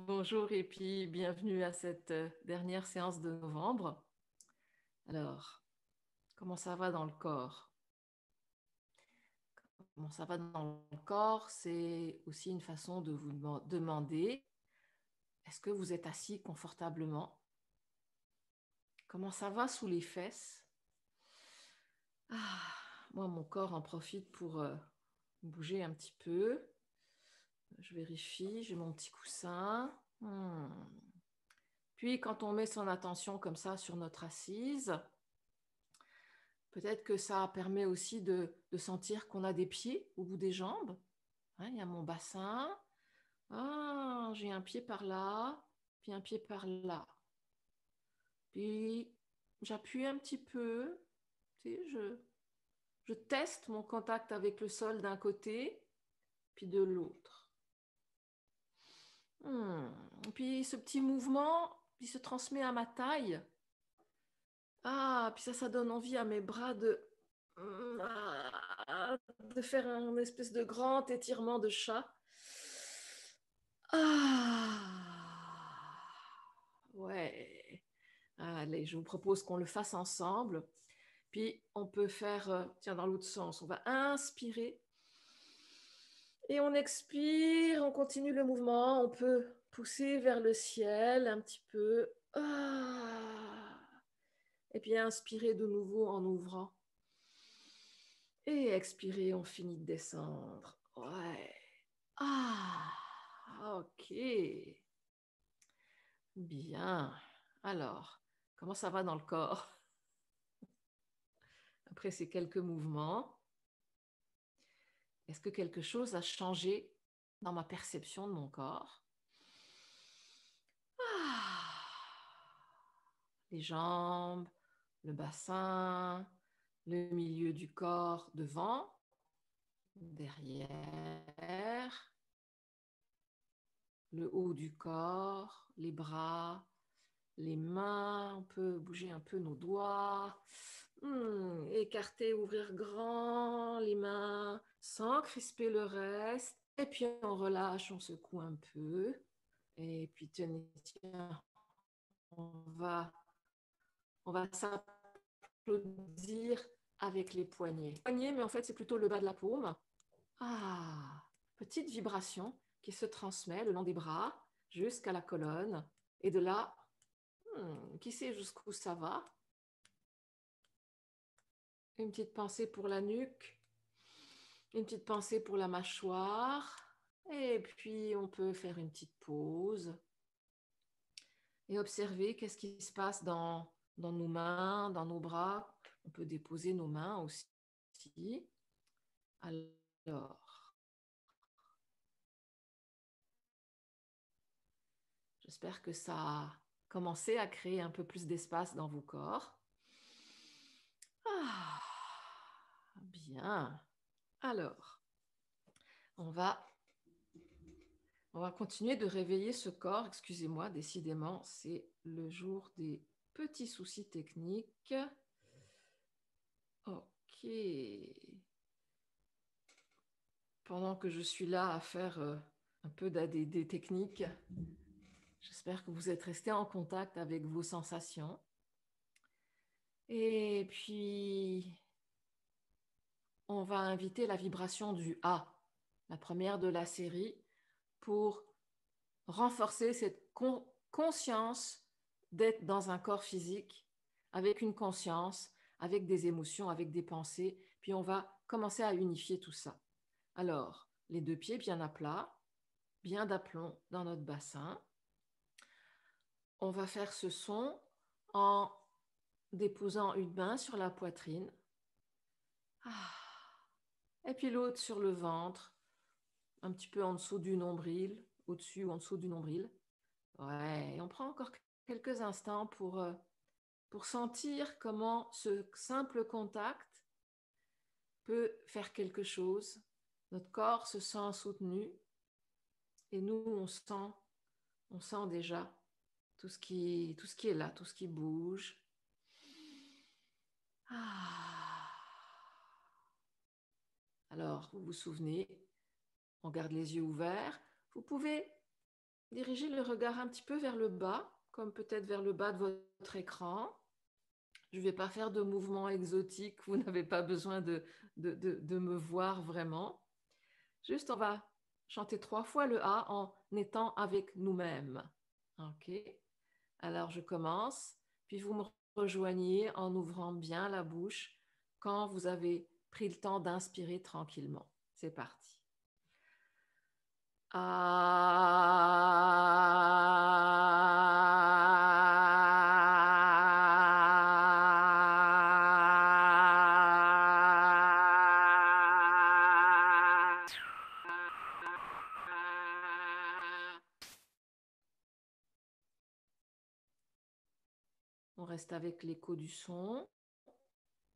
Bonjour et puis bienvenue à cette dernière séance de novembre. Alors, comment ça va dans le corps? Comment ça va dans le corps, c'est aussi une façon de vous demander, est-ce que vous êtes assis confortablement? Comment ça va sous les fesses? Ah, moi, mon corps en profite pour bouger un petit peu. Je vérifie, j'ai mon petit coussin. Puis, quand on met son attention comme ça sur notre assise, peut-être que ça permet aussi de sentir qu'on a des pieds au bout des jambes. Hein, il y a mon bassin. Ah, j'ai un pied par là, puis un pied par là. Puis j'appuie un petit peu. Tu sais, je teste mon contact avec le sol d'un côté, puis de l'autre. Puis ce petit mouvement, il se transmet à ma taille. Ah, puis ça donne envie à mes bras de faire un espèce de grand étirement de chat. Ah, ouais. Allez, je vous propose qu'on le fasse ensemble. Puis on peut faire, tiens, dans l'autre sens. On va inspirer et on expire. On continue le mouvement. On peut pousser vers le ciel un petit peu. Et puis inspirer de nouveau en ouvrant. Et expirer, on finit de descendre. Ouais. Ah, ok. Bien. Alors, comment ça va dans le corps? Après ces quelques mouvements, est-ce que quelque chose a changé dans ma perception de mon corps? Ah, les jambes, le bassin, le milieu du corps devant, derrière, le haut du corps, les bras, les mains, on peut bouger un peu nos doigts. Écarter, ouvrir grand les mains sans crisper le reste. Et puis on relâche, on secoue un peu. Et puis tenez, tiens, on va, on va s'applaudir avec les poignets. Poignets, mais en fait c'est plutôt le bas de la paume. Ah, petite vibration qui se transmet le long des bras jusqu'à la colonne. Et de là, qui sait jusqu'où ça va? Une petite pensée pour la nuque, une petite pensée pour la mâchoire. Et puis, on peut faire une petite pause et observer qu'est-ce qui se passe dans nos mains, dans nos bras. On peut déposer nos mains aussi. Alors, j'espère que ça a commencé à créer un peu plus d'espace dans vos corps. Ah, bien. Alors, on va On va continuer de réveiller ce corps. Excusez-moi, décidément, c'est le jour des petits soucis techniques. Ok. Pendant que je suis là à faire un peu d'ADD technique, j'espère que vous êtes restés en contact avec vos sensations. Et puis, on va inviter la vibration du A, la première de la série, pour renforcer cette conscience d'être dans un corps physique, avec une conscience, avec des émotions, avec des pensées, puis on va commencer à unifier tout ça. Alors, les deux pieds bien à plat, bien d'aplomb dans notre bassin. On va faire ce son en déposant une main sur la poitrine. Et puis l'autre sur le ventre, un petit peu en dessous du nombril, au-dessus ou en dessous du nombril. Ouais, et on prend encore quelques instants pour sentir comment ce simple contact peut faire quelque chose. Notre corps se sent soutenu et nous, on sent déjà tout ce qui est là, tout ce qui bouge. Ah. Alors, vous vous souvenez, on garde les yeux ouverts. Vous pouvez dirigez le regard un petit peu vers le bas, comme peut-être vers le bas de votre écran. Je ne vais pas faire de mouvements exotiques, vous n'avez pas besoin de me voir vraiment. Juste, on va chanter 3 fois le A en étant avec nous-mêmes. OK? Alors, je commence, puis vous me rejoignez en ouvrant bien la bouche quand vous avez pris le temps d'inspirer tranquillement. C'est parti. On reste avec l'écho du son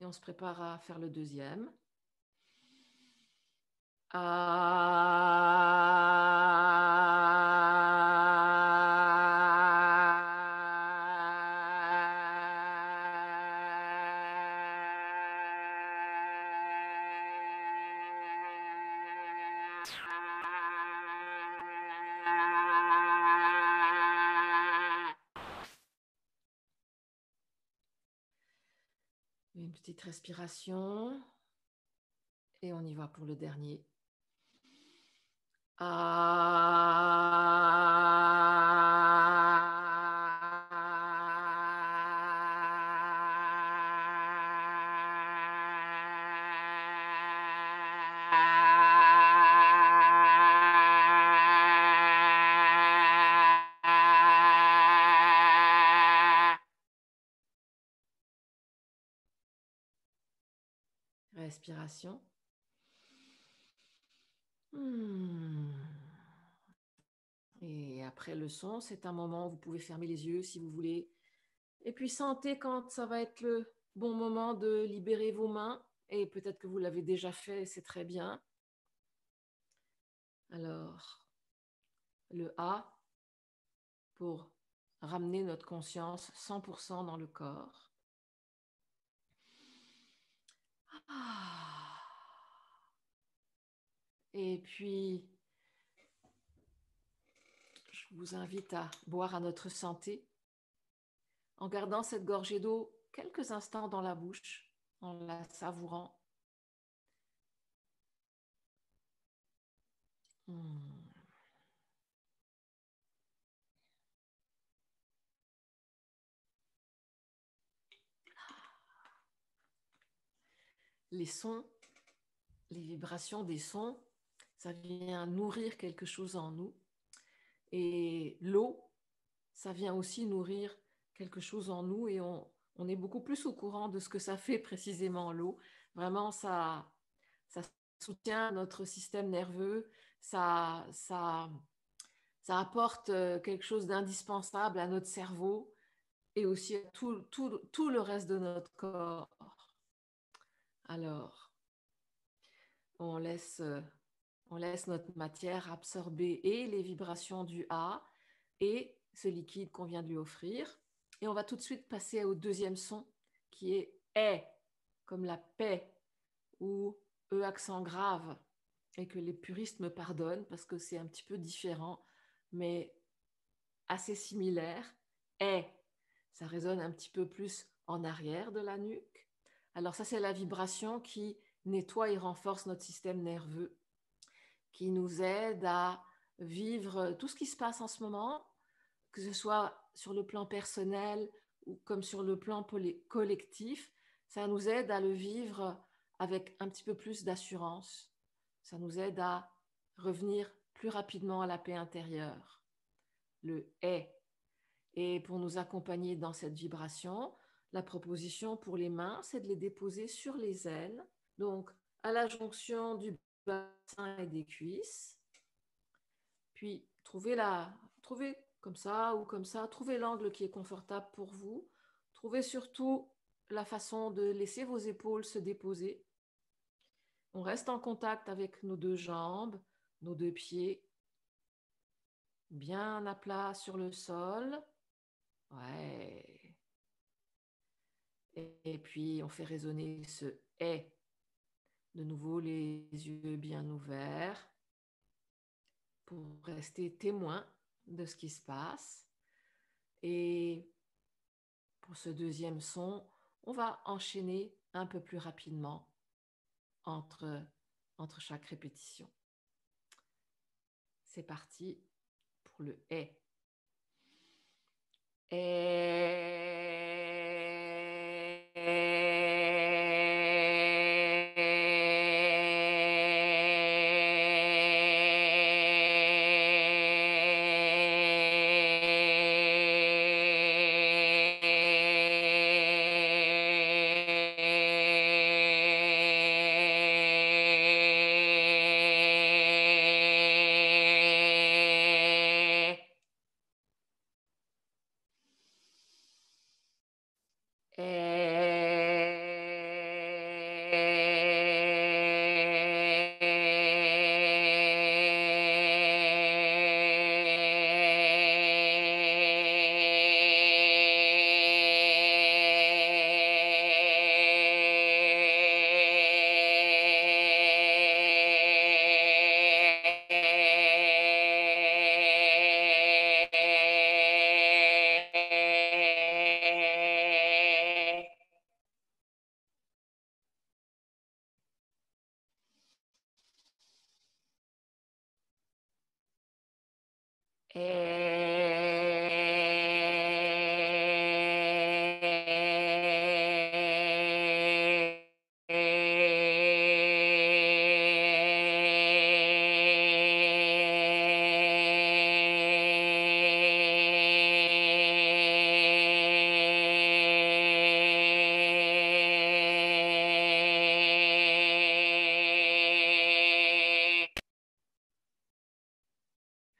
et on se prépare à faire le deuxième. Une petite respiration et on y va pour le dernier. Respiration. Et après le son, c'est un moment où vous pouvez fermer les yeux si vous voulez. Et puis sentez quand ça va être le bon moment de libérer vos mains. Et peut-être que vous l'avez déjà fait, c'est très bien. Alors, le A pour ramener notre conscience 100% dans le corps. Et puis, je vous invite à boire à notre santé en gardant cette gorgée d'eau quelques instants dans la bouche, en la savourant. Les sons, les vibrations des sons, ça vient nourrir quelque chose en nous. Et l'eau, ça vient aussi nourrir quelque chose en nous et on est beaucoup plus au courant de ce que ça fait précisément l'eau. Vraiment, ça soutient notre système nerveux, ça apporte quelque chose d'indispensable à notre cerveau et aussi à tout le reste de notre corps. Alors, on laisse notre matière absorber et les vibrations du A et ce liquide qu'on vient de lui offrir. Et on va tout de suite passer au deuxième son qui est est, comme la paix ou E accent grave. Et que les puristes me pardonnent parce que c'est un petit peu différent, mais assez similaire. Est, ça résonne un petit peu plus en arrière de la nuque. Alors ça, c'est la vibration qui nettoie et renforce notre système nerveux, qui nous aide à vivre tout ce qui se passe en ce moment, que ce soit sur le plan personnel ou comme sur le plan collectif. Ça nous aide à le vivre avec un petit peu plus d'assurance. Ça nous aide à revenir plus rapidement à la paix intérieure. Le est. Et pour nous accompagner dans cette vibration, la proposition pour les mains, c'est de les déposer sur les ailes, donc à la jonction du bassin et des cuisses. Puis trouvez comme ça ou comme ça, trouvez l'angle qui est confortable pour vous. Trouvez surtout la façon de laisser vos épaules se déposer. On reste en contact avec nos deux jambes, nos deux pieds, bien à plat sur le sol. Ouais. Et puis on fait résonner ce est. De nouveau les yeux bien ouverts pour rester témoin de ce qui se passe. Et pour ce deuxième son, on va enchaîner un peu plus rapidement entre chaque répétition. C'est parti pour le « est ».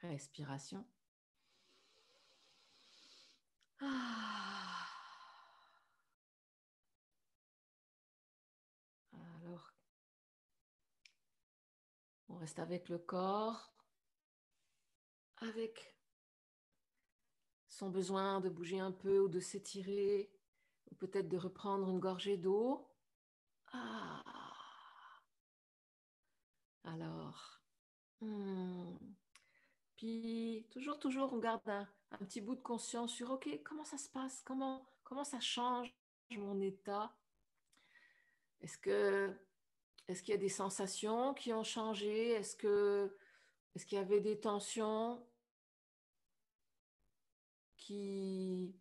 Respiration. Alors, on reste avec le corps, avec son besoin de bouger un peu ou de s'étirer, ou peut-être de reprendre une gorgée d'eau. Alors, puis toujours, on garde un petit bout de conscience sur, ok, comment ça se passe, comment ça change mon état. Est-ce qu'il y a des sensations qui ont changé? Est-ce qu'il y avait des tensions qui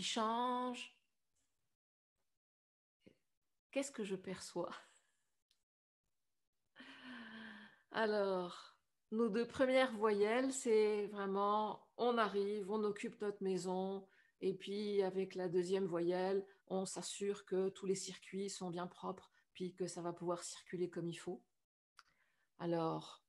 changent? Qu'est-ce que je perçois? Alors, nos deux premières voyelles, c'est vraiment on arrive, on occupe notre maison, et puis avec la deuxième voyelle, on s'assure que tous les circuits sont bien propres, puis que ça va pouvoir circuler comme il faut. Alors,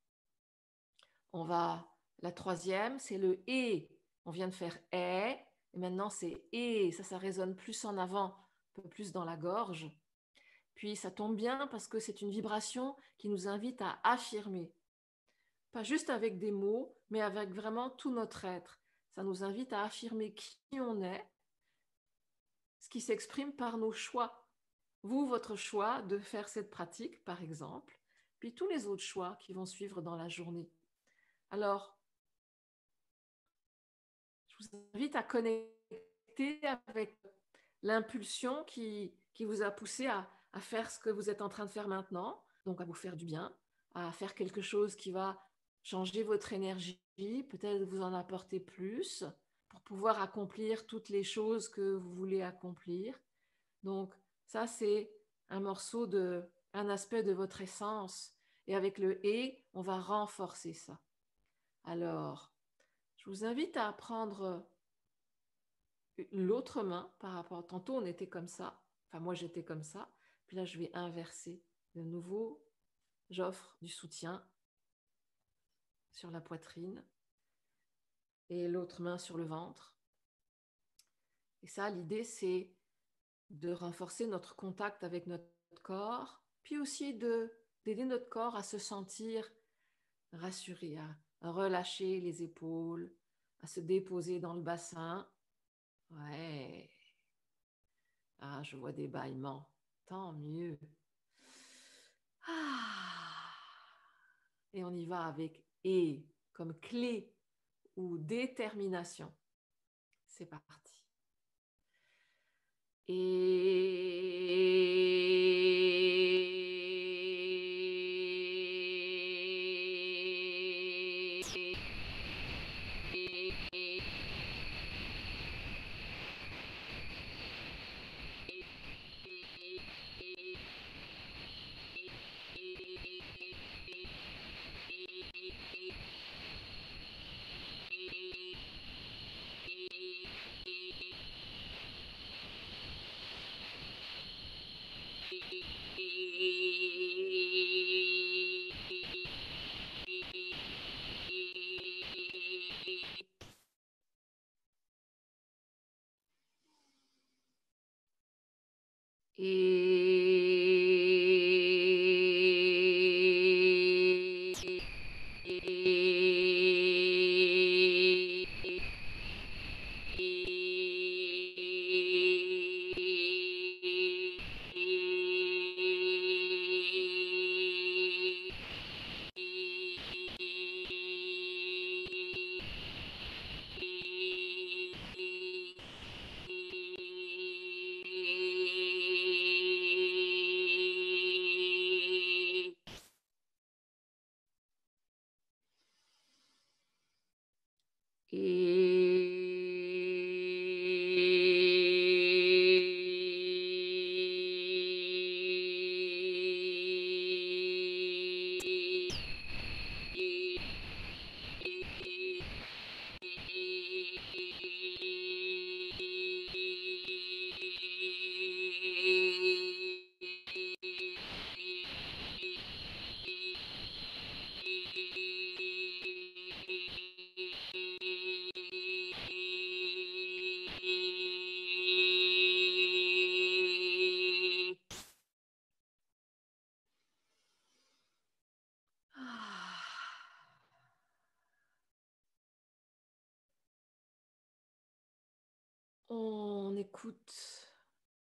la troisième, c'est le et. On vient de faire et maintenant c'est et. Ça résonne plus en avant, un peu plus dans la gorge. Puis ça tombe bien parce que c'est une vibration qui nous invite à affirmer. Pas juste avec des mots, mais avec vraiment tout notre être. Ça nous invite à affirmer qui on est, ce qui s'exprime par nos choix. Vous, votre choix de faire cette pratique, par exemple, puis tous les autres choix qui vont suivre dans la journée. Alors, je vous invite à connecter avec l'impulsion qui vous a poussé à faire ce que vous êtes en train de faire maintenant, donc à vous faire du bien, à faire quelque chose qui va changer votre énergie, peut-être vous en apporter plus pour pouvoir accomplir toutes les choses que vous voulez accomplir. Donc ça, c'est un aspect de votre essence. Et avec le « et », on va renforcer ça. Alors, je vous invite à prendre l'autre main par rapport. Tantôt, on était comme ça. Enfin, moi, j'étais comme ça. Puis là, je vais inverser. De nouveau, j'offre du soutien sur la poitrine et l'autre main sur le ventre. Et ça, l'idée, c'est de renforcer notre contact avec notre corps, puis aussi d'aider notre corps à se sentir rassuré, à relâcher les épaules, à se déposer dans le bassin. Ouais. Ah, je vois des bâillements. Tant mieux. Ah. Et on y va avec « et » comme clé ou détermination. C'est parti.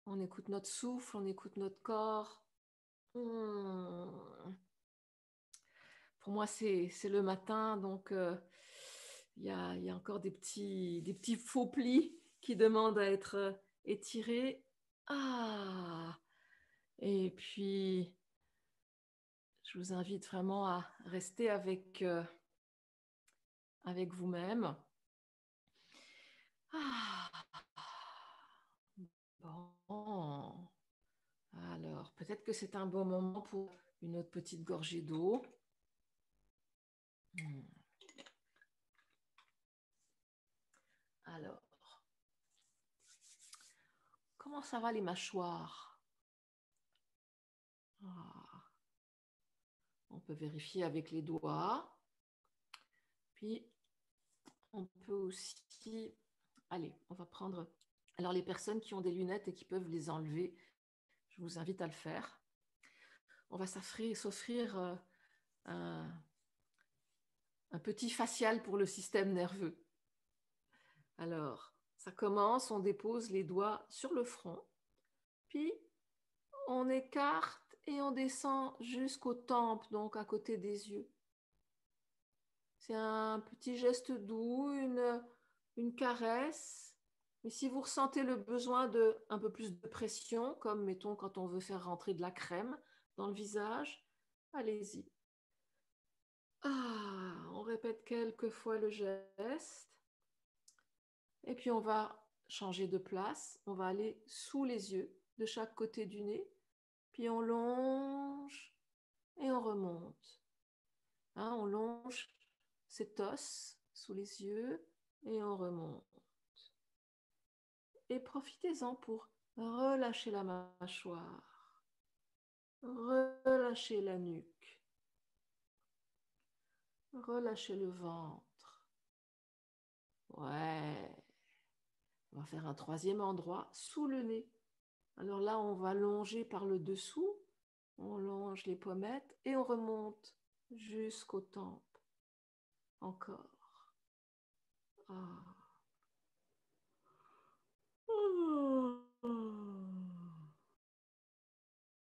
On écoute notre souffle, on écoute notre corps. Pour moi, c'est le matin, donc il y a encore des petits faux plis qui demandent à être étirés. Et puis, je vous invite vraiment à rester avec vous-même. Bon. Alors, peut-être que c'est un bon moment pour une autre petite gorgée d'eau. Alors, comment ça va les mâchoires? On peut vérifier avec les doigts. Puis, on peut aussi... Allez, on va prendre... Alors, les personnes qui ont des lunettes et qui peuvent les enlever, je vous invite à le faire. On va s'offrir un petit facial pour le système nerveux. Alors, ça commence, on dépose les doigts sur le front, puis on écarte et on descend jusqu'aux tempes, donc à côté des yeux. C'est un petit geste doux, une caresse. Mais si vous ressentez le besoin de un peu plus de pression, comme mettons quand on veut faire rentrer de la crème dans le visage, allez-y. On répète quelques fois le geste. Et puis on va changer de place. On va aller sous les yeux, de chaque côté du nez. Puis on longe et on remonte. On longe cet os sous les yeux et on remonte. Et profitez-en pour relâcher la mâchoire, relâcher la nuque, relâcher le ventre. Ouais. On va faire un troisième endroit sous le nez. Alors là, on va longer par le dessous. On longe les pommettes et on remonte jusqu'aux tempes. Encore.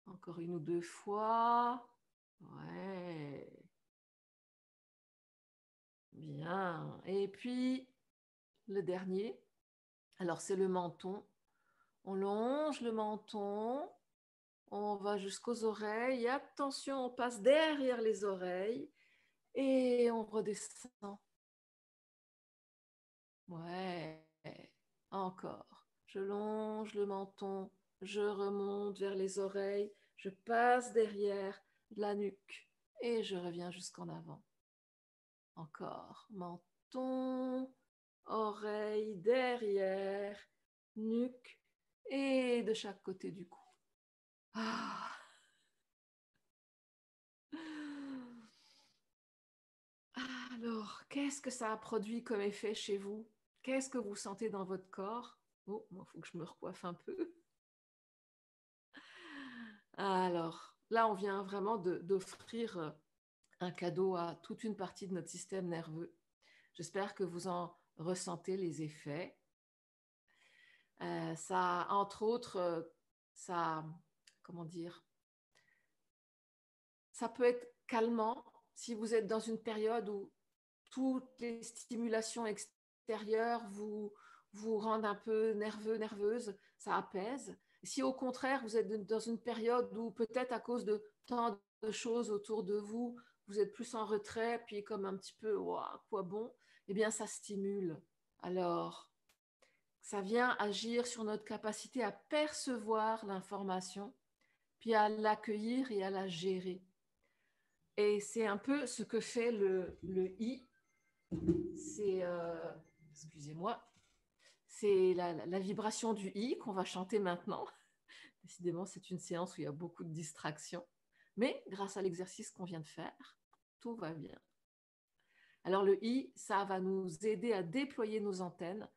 Encore une ou deux fois. Ouais. Bien. Et puis, le dernier, alors c'est le menton. On longe le menton, on va jusqu'aux oreilles. Et attention, on passe derrière les oreilles et on redescend. Ouais, encore. Je longe le menton, je remonte vers les oreilles, je passe derrière la nuque et je reviens jusqu'en avant. Encore. Menton, oreille, derrière, nuque et de chaque côté du cou. Ah. Alors, qu'est-ce que ça a produit comme effet chez vous? Qu'est-ce que vous sentez dans votre corps? Oh, il faut que je me recoiffe un peu. Alors, là, on vient vraiment d'offrir un cadeau à toute une partie de notre système nerveux. J'espère que vous en ressentez les effets. Ça, entre autres, ça, comment dire, ça peut être calmant si vous êtes dans une période où toutes les stimulations extérieures vous rendent un peu nerveux, nerveuse, ça apaise. Si au contraire, vous êtes dans une période où peut-être à cause de tant de choses autour de vous, vous êtes plus en retrait, puis comme un petit peu, wow, quoi bon, eh bien ça stimule. Alors, ça vient agir sur notre capacité à percevoir l'information, puis à l'accueillir et à la gérer. Et c'est un peu ce que fait le I. C'est, excusez-moi, c'est la vibration du I qu'on va chanter maintenant. Décidément, c'est une séance où il y a beaucoup de distractions. Mais grâce à l'exercice qu'on vient de faire, tout va bien. Alors le I, ça va nous aider à déployer nos antennes,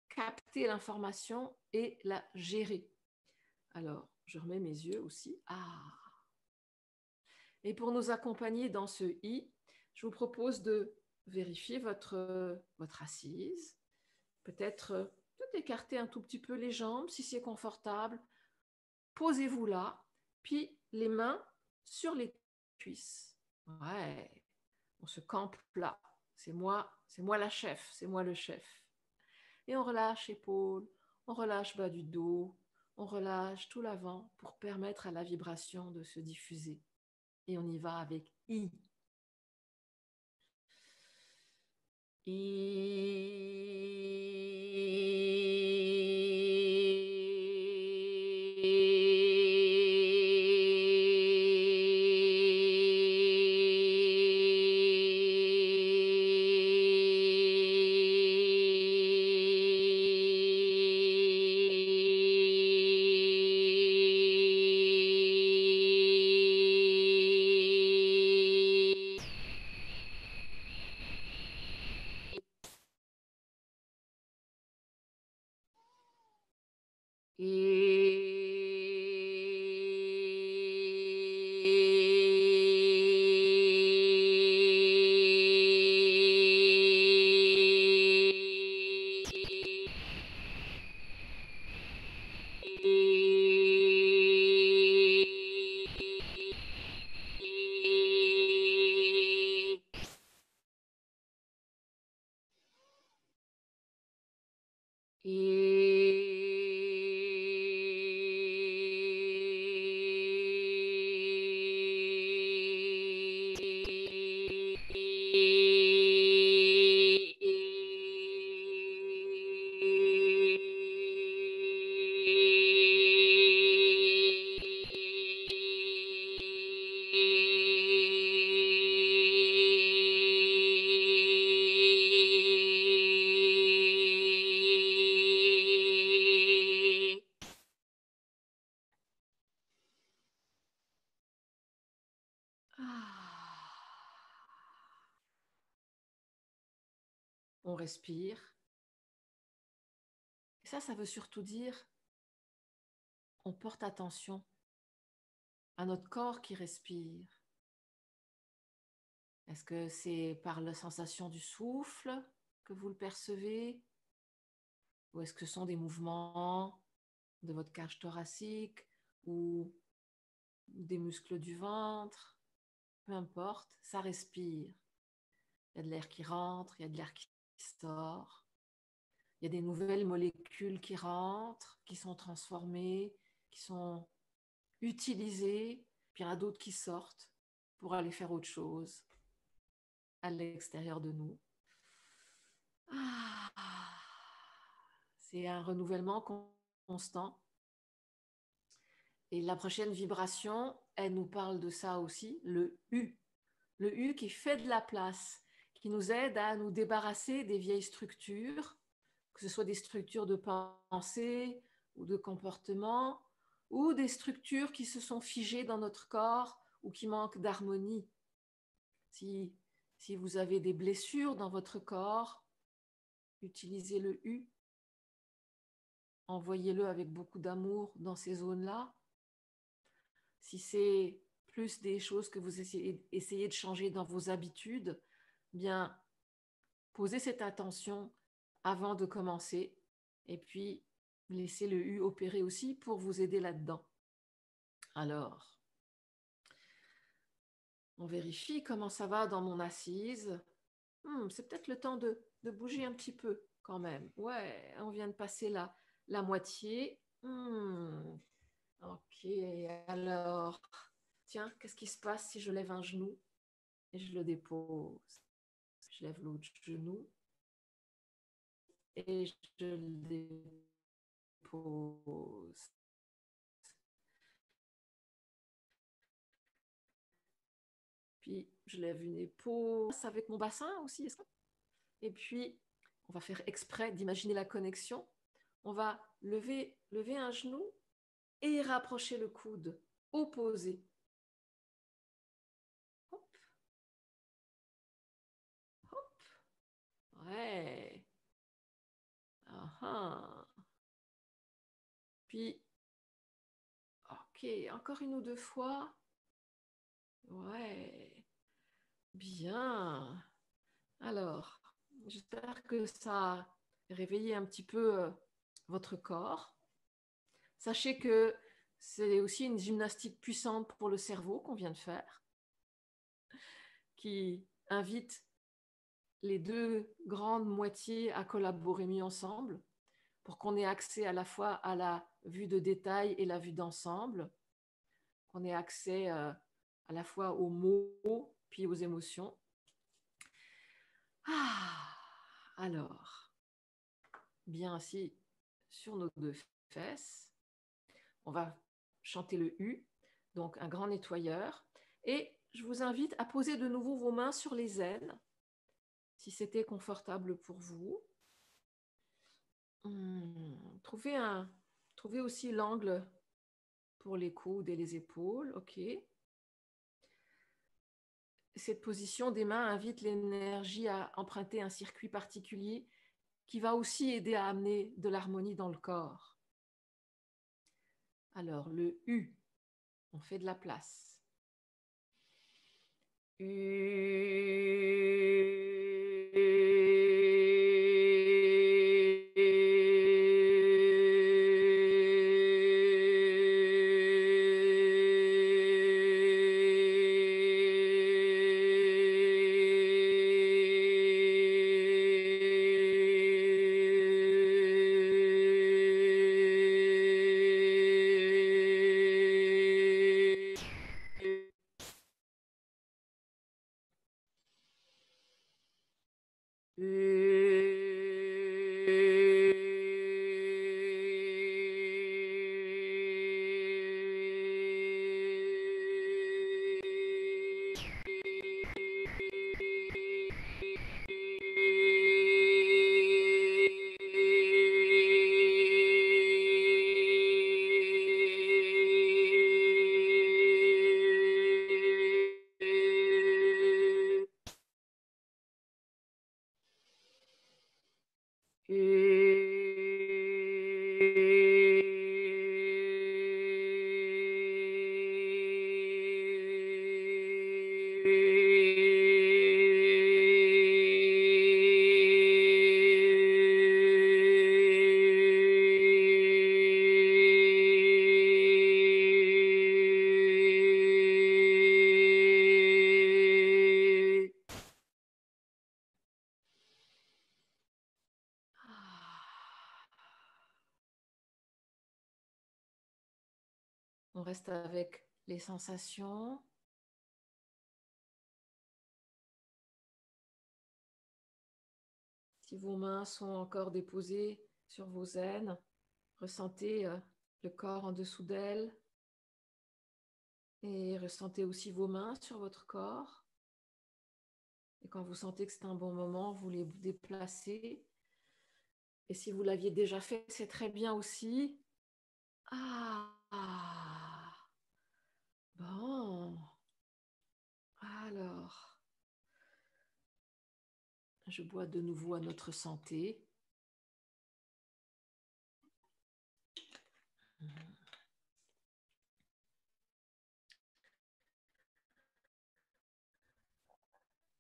capter l'information et la gérer. Alors, je remets mes yeux aussi. Ah. Et pour nous accompagner dans ce I, je vous propose de vérifier votre assise. Peut-être écarter un tout petit peu les jambes si c'est confortable. Posez-vous là, puis les mains sur les cuisses. Ouais, on se campe là. C'est moi la chef, c'est moi le chef. Et on relâche épaules, on relâche bas du dos, on relâche tout l'avant pour permettre à la vibration de se diffuser. Et on y va avec I. On respire. Et ça veut surtout dire on porte attention à notre corps qui respire. Est-ce que c'est par la sensation du souffle que vous le percevez? Ou est-ce que ce sont des mouvements de votre cage thoracique ou des muscles du ventre? Peu importe, ça respire. Il y a de l'air qui rentre, il y a de l'air qui sort. Il y a des nouvelles molécules qui rentrent, qui sont transformées, qui sont utilisées, puis il y en a d'autres qui sortent pour aller faire autre chose à l'extérieur de nous. C'est un renouvellement constant. Et la prochaine vibration, elle nous parle de ça aussi, le U. Le U qui fait de la place, qui nous aide à nous débarrasser des vieilles structures, que ce soit des structures de pensée ou de comportement, ou des structures qui se sont figées dans notre corps ou qui manquent d'harmonie. Si vous avez des blessures dans votre corps, utilisez le U. Envoyez-le avec beaucoup d'amour dans ces zones-là. Si c'est plus des choses que vous essayez de changer dans vos habitudes, bien, posez cette intention avant de commencer et puis laissez le U opérer aussi pour vous aider là-dedans. Alors, on vérifie comment ça va dans mon assise. C'est peut-être le temps de bouger un petit peu quand même. Ouais, on vient de passer la moitié. Ok, alors, tiens, qu'est-ce qui se passe si je lève un genou et je le dépose? Je lève l'autre genou et je le dépose. Puis, je lève une épaule avec mon bassin aussi. Et puis, on va faire exprès d'imaginer la connexion. On va lever un genou et rapprocher le coude opposé. Hop, hop. Ouais. Ah. Puis, ok, encore une ou deux fois. Ouais. Bien. Alors, j'espère que ça a réveillé un petit peu votre corps. Sachez que c'est aussi une gymnastique puissante pour le cerveau qu'on vient de faire, qui invite les deux grandes moitiés à collaborer mieux ensemble pour qu'on ait accès à la fois à la vue de détail et la vue d'ensemble, qu'on ait accès à la fois aux mots puis aux émotions. Alors, bien assis sur nos deux fesses, on va chanter le U, donc un grand nettoyeur, et je vous invite à poser de nouveau vos mains sur les ailes, si c'était confortable pour vous. Trouvez aussi l'angle pour les coudes et les épaules, ok. Cette position des mains invite l'énergie à emprunter un circuit particulier qui va aussi aider à amener de l'harmonie dans le corps. Alors, le U, on fait de la place. On reste avec les sensations. Si vos mains sont encore déposées sur vos aines, ressentez le corps en dessous d'elles et ressentez aussi vos mains sur votre corps. Et quand vous sentez que c'est un bon moment, vous les déplacez. Et si vous l'aviez déjà fait, c'est très bien aussi. Ah, bon. Alors, je bois de nouveau à notre santé.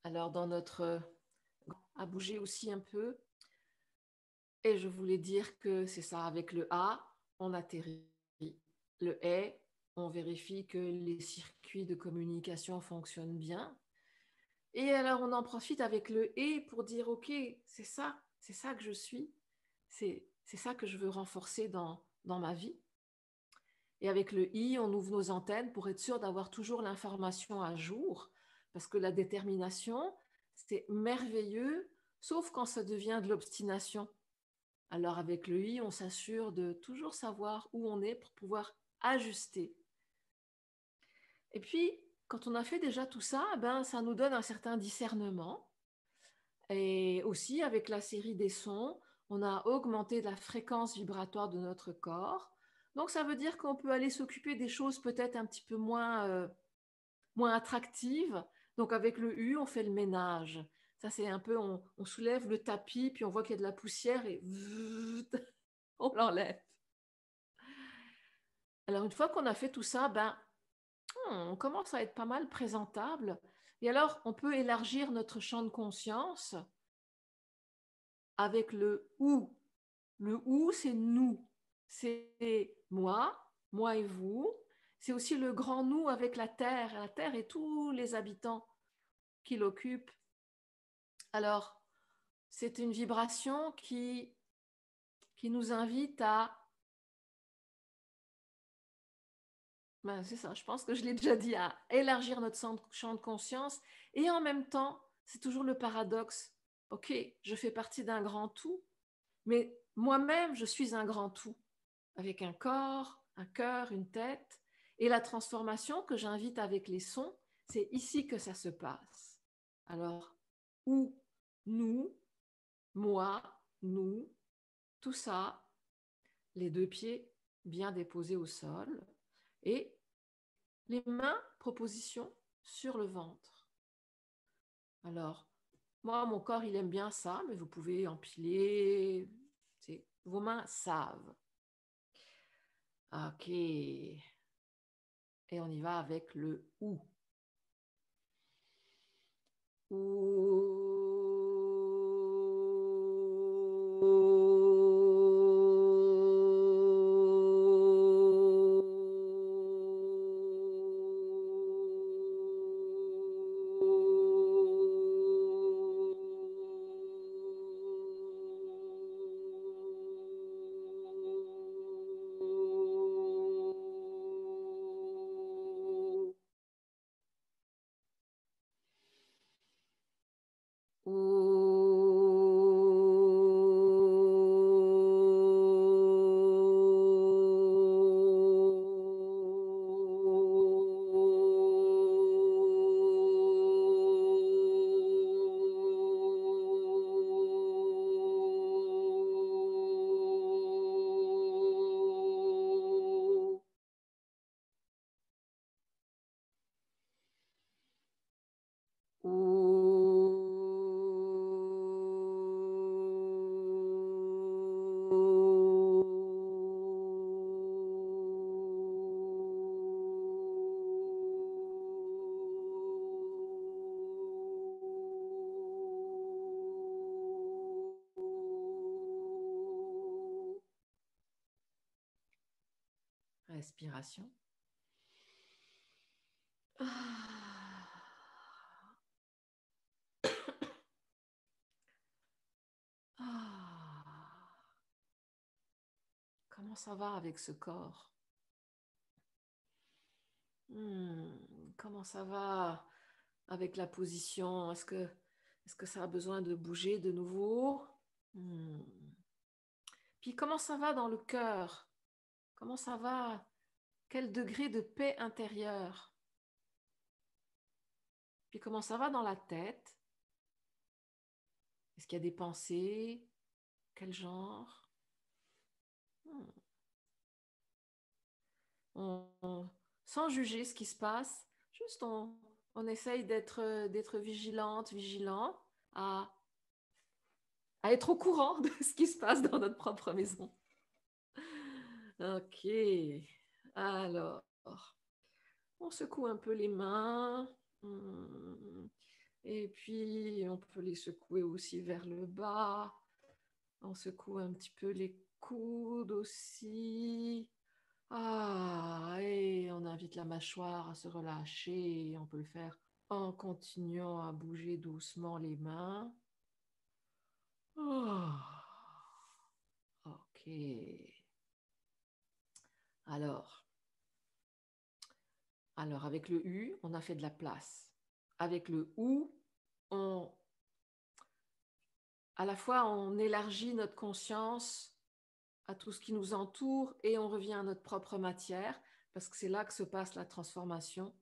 Alors, dans notre... à bouger aussi un peu. Et je voulais dire que c'est ça, avec le A, on atterrit. Le E, on vérifie que les circuits de communication fonctionnent bien. Et alors, on en profite avec le E pour dire, OK, c'est ça que je suis. C'est ça que je veux renforcer dans ma vie. Et avec le I, on ouvre nos antennes pour être sûr d'avoir toujours l'information à jour. Parce que la détermination, c'est merveilleux, sauf quand ça devient de l'obstination. Alors avec le I, on s'assure de toujours savoir où on est pour pouvoir ajuster. Et puis, quand on a fait déjà tout ça, ben, ça nous donne un certain discernement. Et aussi, avec la série des sons, on a augmenté la fréquence vibratoire de notre corps. Donc, ça veut dire qu'on peut aller s'occuper des choses peut-être un petit peu moins attractives. Donc, avec le U, on fait le ménage. Ça, c'est un peu, on soulève le tapis, puis on voit qu'il y a de la poussière et on l'enlève. Alors, une fois qu'on a fait tout ça, ben, on commence à être pas mal présentable. Et alors, on peut élargir notre champ de conscience avec le ou. Le ou, c'est nous. C'est moi et vous. C'est aussi le grand nous avec la terre et tous les habitants qui l'occupent. Alors, c'est une vibration qui nous invite à... Ben, c'est ça, je pense que je l'ai déjà dit, à élargir notre champ de conscience. Et en même temps, c'est toujours le paradoxe. OK, je fais partie d'un grand tout, mais moi-même, je suis un grand tout, avec un corps, un cœur, une tête. Et la transformation que j'invite avec les sons, c'est ici que ça se passe. Alors, où, nous, moi, nous, tout ça, les deux pieds bien déposés au sol et les mains, proposition, sur le ventre. Alors, moi, mon corps, il aime bien ça, mais vous pouvez empiler. Vos mains savent. OK. Et on y va avec le ou. Ou. Respiration. Ah. Ah. Comment ça va avec ce corps? Comment ça va avec la position? Est-ce que ça a besoin de bouger de nouveau? Hmm. Puis comment ça va dans le cœur? Comment ça va? Quel degré de paix intérieure? Puis comment ça va dans la tête? Est-ce qu'il y a des pensées? Quel genre? Hmm. Sans juger ce qui se passe, juste on essaye d'être vigilante, vigilant à, à être au courant de ce qui se passe dans notre propre maison. Ok, alors, on secoue un peu les mains. Et puis, on peut les secouer aussi vers le bas. On secoue un petit peu les coudes aussi. Ah, et on invite la mâchoire à se relâcher. Et on peut le faire en continuant à bouger doucement les mains. Oh, ok. Alors, avec le U, on a fait de la place. Avec le OU, à la fois, on élargit notre conscience à tout ce qui nous entoure et on revient à notre propre matière parce que c'est là que se passe la transformation.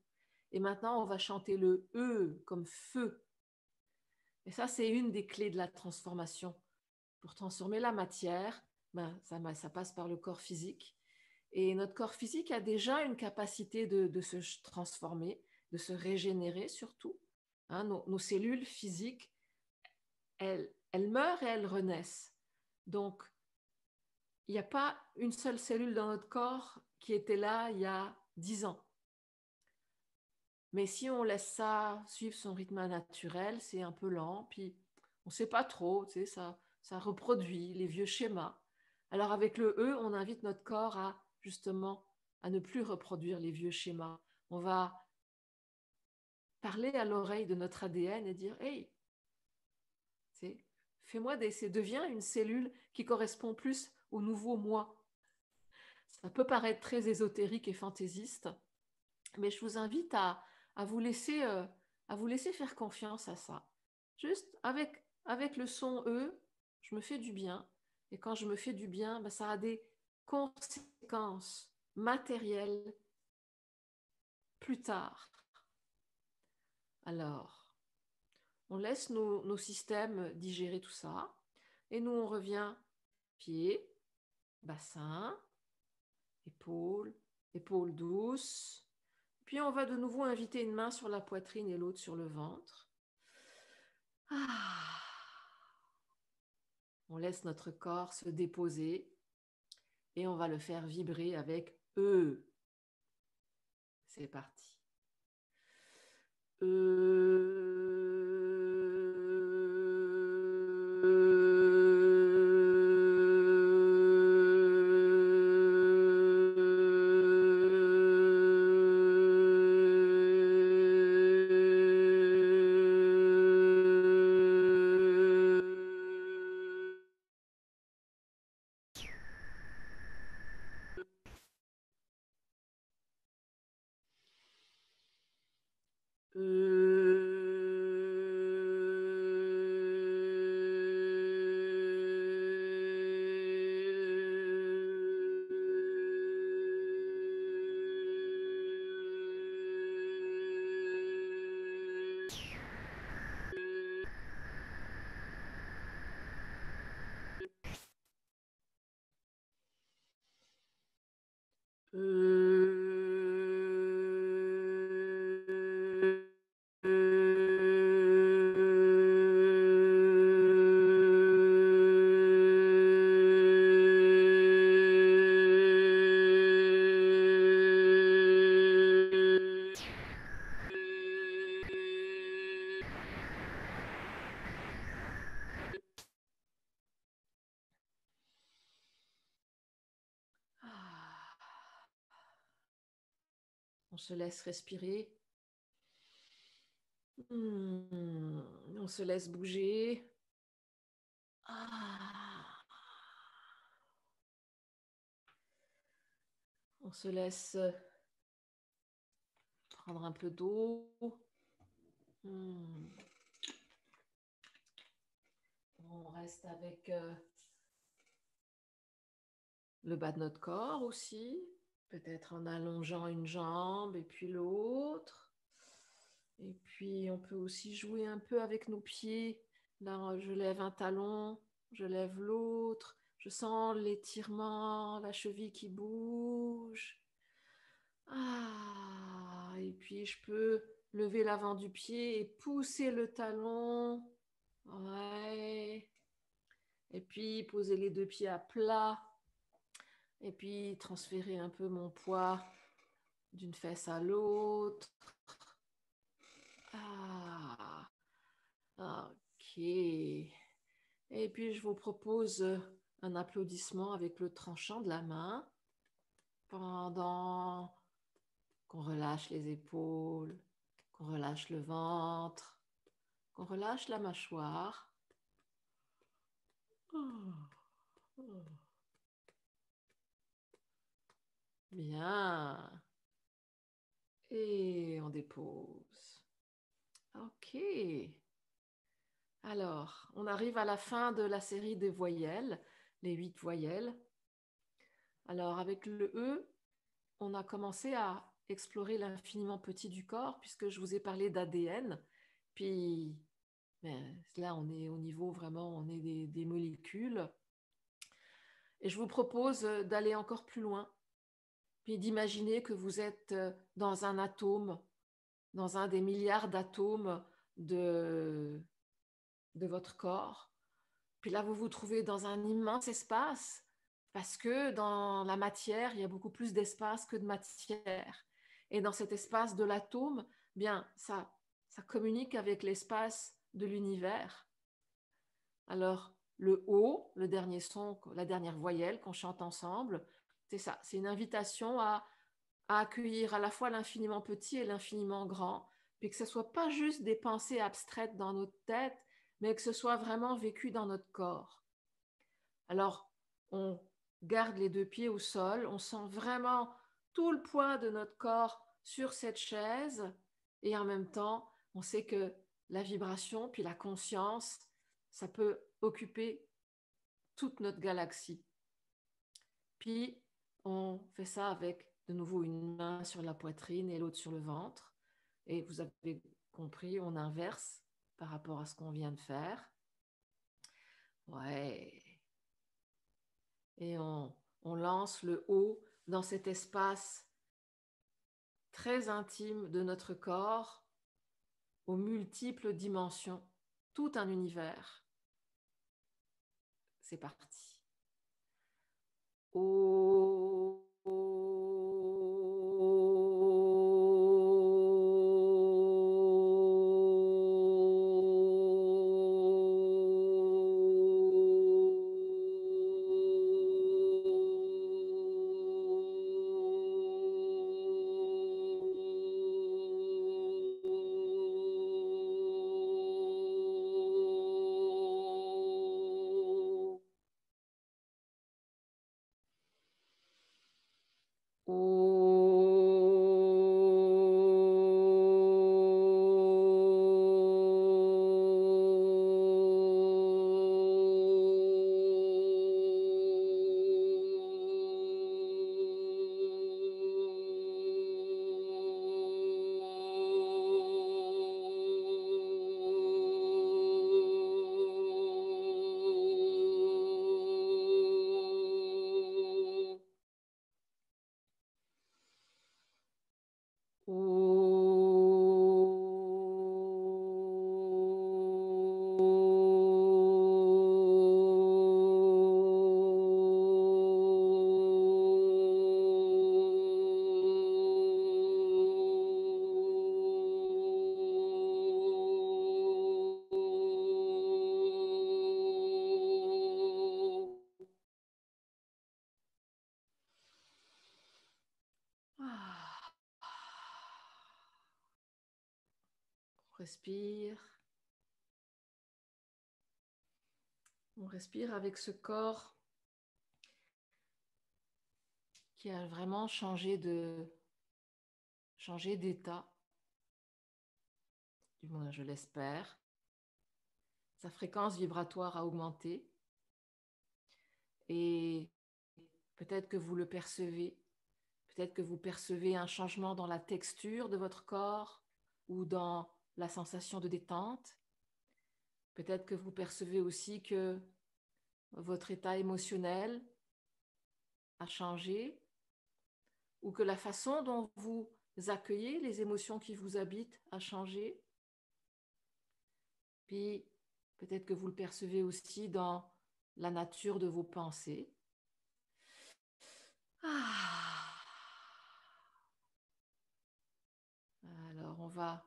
Et maintenant, on va chanter le E comme feu. Et ça, c'est une des clés de la transformation. Pour transformer la matière, ça passe par le corps physique. Et notre corps physique a déjà une capacité de se transformer, de se régénérer surtout. Hein, nos cellules physiques, elles meurent et elles renaissent. Donc, il n'y a pas une seule cellule dans notre corps qui était là il y a 10 ans. Mais si on laisse ça suivre son rythme naturel, c'est un peu lent, puis on ne sait pas trop, tu sais, ça reproduit les vieux schémas. Alors avec le E, on invite notre corps à justement à ne plus reproduire les vieux schémas. On va parler à l'oreille de notre ADN et dire, hey, fais-moi deviens une cellule qui correspond plus au nouveau moi. Ça peut paraître très ésotérique et fantaisiste, mais je vous invite à vous laisser, à vous laisser faire confiance à ça. Juste avec le son E, je me fais du bien. Et quand je me fais du bien, ben, ça a des conséquences matérielles plus tard. Alors, on laisse nos systèmes digérer tout ça. Et nous, on revient pieds, bassin, épaules, épaules douces. Puis on va de nouveau inviter une main sur la poitrine et l'autre sur le ventre. Ah. On laisse notre corps se déposer et on va le faire vibrer avec E. C'est parti. On se laisse respirer. On se laisse bouger. Ah. On se laisse Prendre un peu d'eau. On reste avec le bas de notre corps aussi. Peut-être en allongeant une jambe et puis l'autre. Et puis, on peut aussi jouer un peu avec nos pieds. Là, je lève un talon, je lève l'autre. Je sens l'étirement, la cheville qui bouge. Ah, et puis je peux lever l'avant du pied et pousser le talon. Ouais. Et puis poser les deux pieds à plat. Et puis transférer un peu mon poids d'une fesse à l'autre. Ah, ok. Et puis je vous propose un applaudissement avec le tranchant de la main pendant qu'on relâche les épaules, qu'on relâche le ventre, qu'on relâche la mâchoire. Bien. Et on dépose. Ok. Alors, on arrive à la fin de la série des voyelles, les 8 voyelles. Alors, avec le E, on a commencé à explorer l'infiniment petit du corps, puisque je vous ai parlé d'ADN. Puis, là, on est au niveau vraiment, on est des molécules. Et je vous propose d'aller encore plus loin, puis d'imaginer que vous êtes dans un atome, dans un des milliards d'atomes de, de votre corps. Puis là, vous vous trouvez dans un immense espace parce que dans la matière, il y a beaucoup plus d'espace que de matière. Et dans cet espace de l'atome, bien, ça communique avec l'espace de l'univers. Alors, le O, le dernier son, la dernière voyelle qu'on chante ensemble, c'est ça, c'est une invitation à accueillir à la fois l'infiniment petit et l'infiniment grand, puis que ce ne soit pas juste des pensées abstraites dans notre tête, mais que ce soit vraiment vécu dans notre corps. Alors, on garde les deux pieds au sol, on sent vraiment tout le poids de notre corps sur cette chaise, et en même temps, on sait que la vibration, puis la conscience, ça peut occuper toute notre galaxie. Puis, on fait ça avec de nouveau une main sur la poitrine et l'autre sur le ventre. Et vous avez compris, on inverse par rapport à ce qu'on vient de faire. Ouais. Et on lance le haut dans cet espace très intime de notre corps, aux multiples dimensions, tout un univers. C'est parti. Oh. Ah. On respire. On respire avec ce corps qui a vraiment changé d'état. du moins je l'espère. Sa fréquence vibratoire a augmenté et peut-être que vous le percevez, peut-être que vous percevez un changement dans la texture de votre corps ou dans la sensation de détente. Peut-être que vous percevez aussi que votre état émotionnel a changé ou que la façon dont vous accueillez les émotions qui vous habitent a changé. Puis peut-être que vous le percevez aussi dans la nature de vos pensées. Ah. Alors on va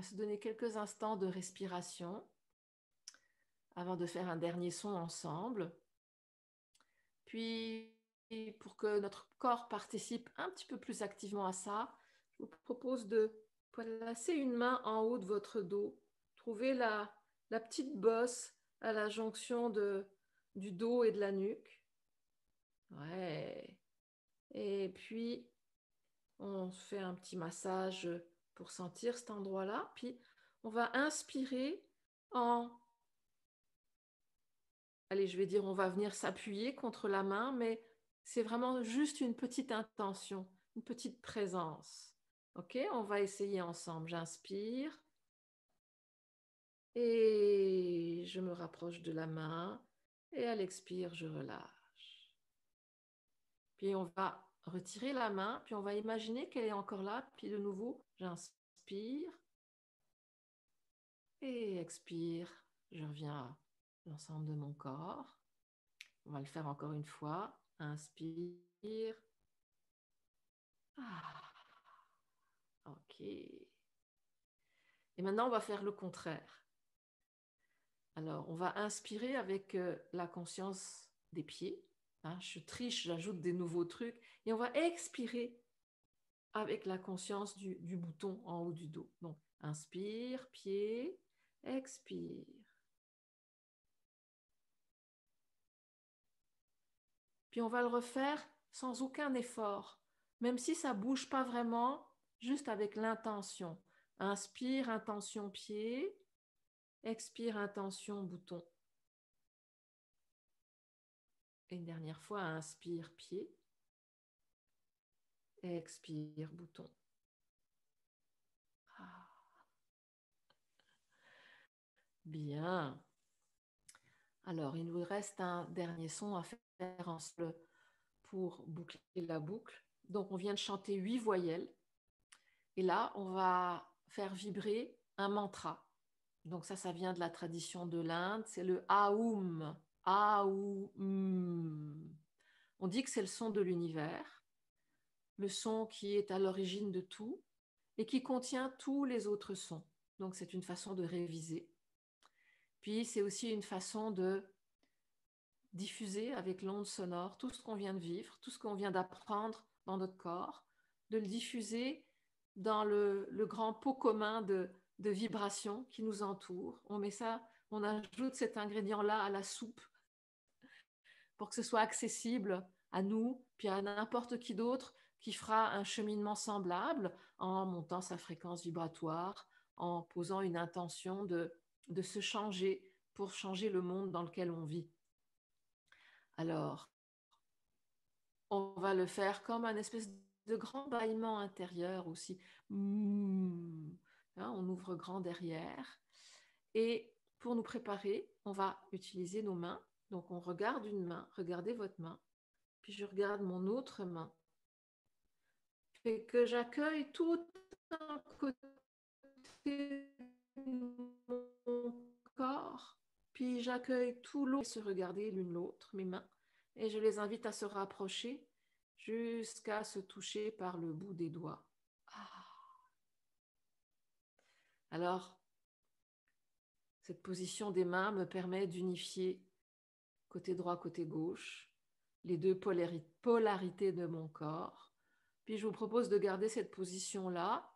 se donner quelques instants de respiration avant de faire un dernier son ensemble. Puis, pour que notre corps participe un petit peu plus activement à ça, je vous propose de placer une main en haut de votre dos. Trouvez la petite bosse à la jonction du dos et de la nuque. Ouais. Et puis, on fait un petit massage pour sentir cet endroit-là. Puis, on va inspirer en... Allez, je vais dire, on va venir s'appuyer contre la main, mais c'est vraiment juste une petite intention, une petite présence. OK, on va essayer ensemble. J'inspire et je me rapproche de la main. Et à l'expire, je relâche. Puis on va retirer la main, puis on va imaginer qu'elle est encore là. Puis de nouveau, j'inspire et expire. Je reviens à l'ensemble de mon corps. On va le faire encore une fois. Inspire. Ah, ok. Et maintenant, on va faire le contraire. Alors, on va inspirer avec la conscience des pieds. Hein, je triche, j'ajoute des nouveaux trucs. Et on va expirer avec la conscience du bouton en haut du dos. Donc, inspire, pied, expire. Puis on va le refaire sans aucun effort, même si ça ne bouge pas vraiment, juste avec l'intention. Inspire, intention pied, expire, intention bouton. Et une dernière fois, inspire pied, expire bouton. Ah, bien. Alors, il nous reste un dernier son à faire ensemble pour boucler la boucle. Donc, on vient de chanter 8 voyelles. Et là, on va faire vibrer un mantra. Donc ça vient de la tradition de l'Inde. C'est le Aum. Aum. On dit que c'est le son de l'univers, le son qui est à l'origine de tout et qui contient tous les autres sons. Donc c'est une façon de réviser. Puis c'est aussi une façon de diffuser avec l'onde sonore tout ce qu'on vient de vivre, tout ce qu'on vient d'apprendre dans notre corps, de le diffuser dans le grand pot commun de vibrations qui nous entoure. On met ça, on ajoute cet ingrédient-là à la soupe pour que ce soit accessible à nous, puis à n'importe qui d'autre qui fera un cheminement semblable en montant sa fréquence vibratoire, en posant une intention de se changer pour changer le monde dans lequel on vit. Alors, on va le faire comme un espèce de grand bâillement intérieur aussi. Hein, on ouvre grand derrière. Et pour nous préparer, on va utiliser nos mains. Donc, on regarde une main, regardez votre main, puis je regarde mon autre main. Et que j'accueille tout un côté de mon corps, puis j'accueille tout l'autre, se regarder l'une l'autre, mes mains, et je les invite à se rapprocher jusqu'à se toucher par le bout des doigts. Ah. Alors, cette position des mains me permet d'unifier côté droit, côté gauche, les deux polarités de mon corps. Puis je vous propose de garder cette position-là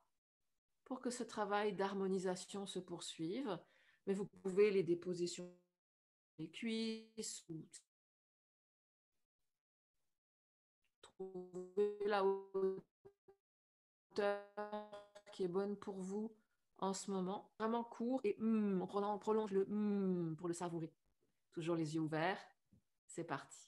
pour que ce travail d'harmonisation se poursuive. Mais vous pouvez les déposer sur les cuisses ou trouver la hauteur qui est bonne pour vous en ce moment, vraiment court, et on prolonge le pour le savourer. Toujours les yeux ouverts. C'est parti.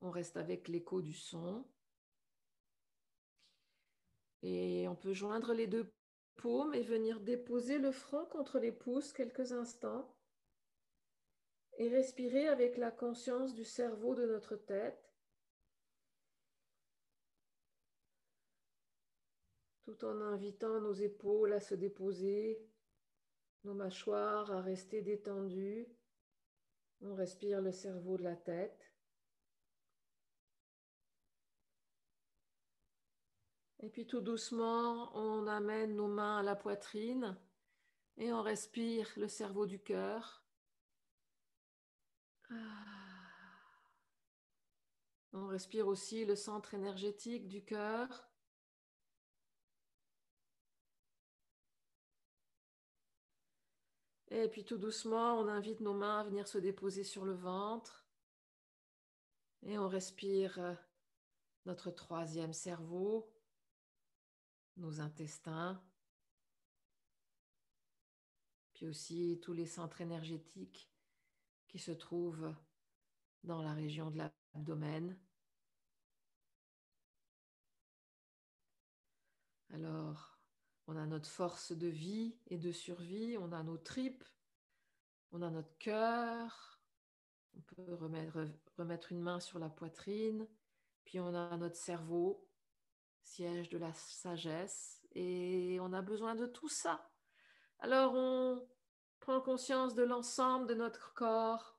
On reste avec l'écho du son. Et on peut joindre les deux paumes et venir déposer le front contre les pouces quelques instants et respirer avec la conscience du cerveau de notre tête, tout en invitant nos épaules à se déposer, nos mâchoires à rester détendues. On respire le cerveau de la tête. Et puis tout doucement, on amène nos mains à la poitrine et on respire le cerveau du cœur. On respire aussi le centre énergétique du cœur. Et puis tout doucement, on invite nos mains à venir se déposer sur le ventre. Et on respire notre troisième cerveau, nos intestins, puis aussi tous les centres énergétiques qui se trouvent dans la région de l'abdomen. Alors, on a notre force de vie et de survie, on a nos tripes, on a notre cœur, on peut remettre une main sur la poitrine, puis on a notre cerveau, siège de la sagesse, et on a besoin de tout ça. Alors on prend conscience de l'ensemble de notre corps,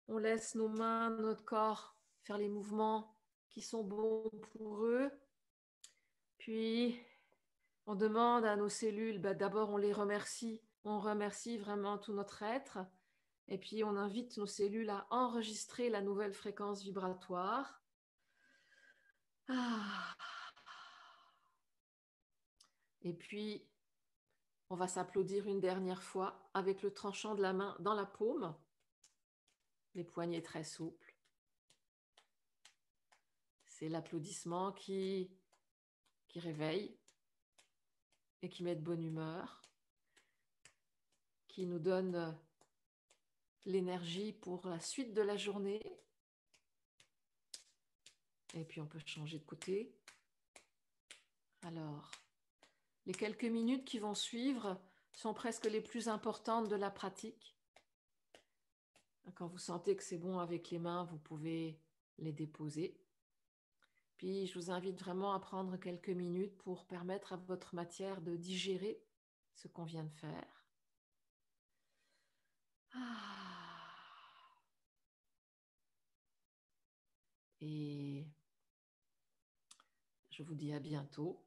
on laisse nos mains, notre corps faire les mouvements qui sont bons pour eux, puis on demande à nos cellules, d'abord on les remercie, on remercie vraiment tout notre être, et puis on invite nos cellules à enregistrer la nouvelle fréquence vibratoire. Et puis on va s'applaudir une dernière fois avec le tranchant de la main dans la paume, les poignets très souples. C'est l'applaudissement qui réveille et qui met de bonne humeur, qui nous donne l'énergie pour la suite de la journée. Et puis on peut changer de côté. Alors, les quelques minutes qui vont suivre sont presque les plus importantes de la pratique. Quand vous sentez que c'est bon avec les mains, vous pouvez les déposer. Puis je vous invite vraiment à prendre quelques minutes pour permettre à votre matière de digérer ce qu'on vient de faire. Et je vous dis à bientôt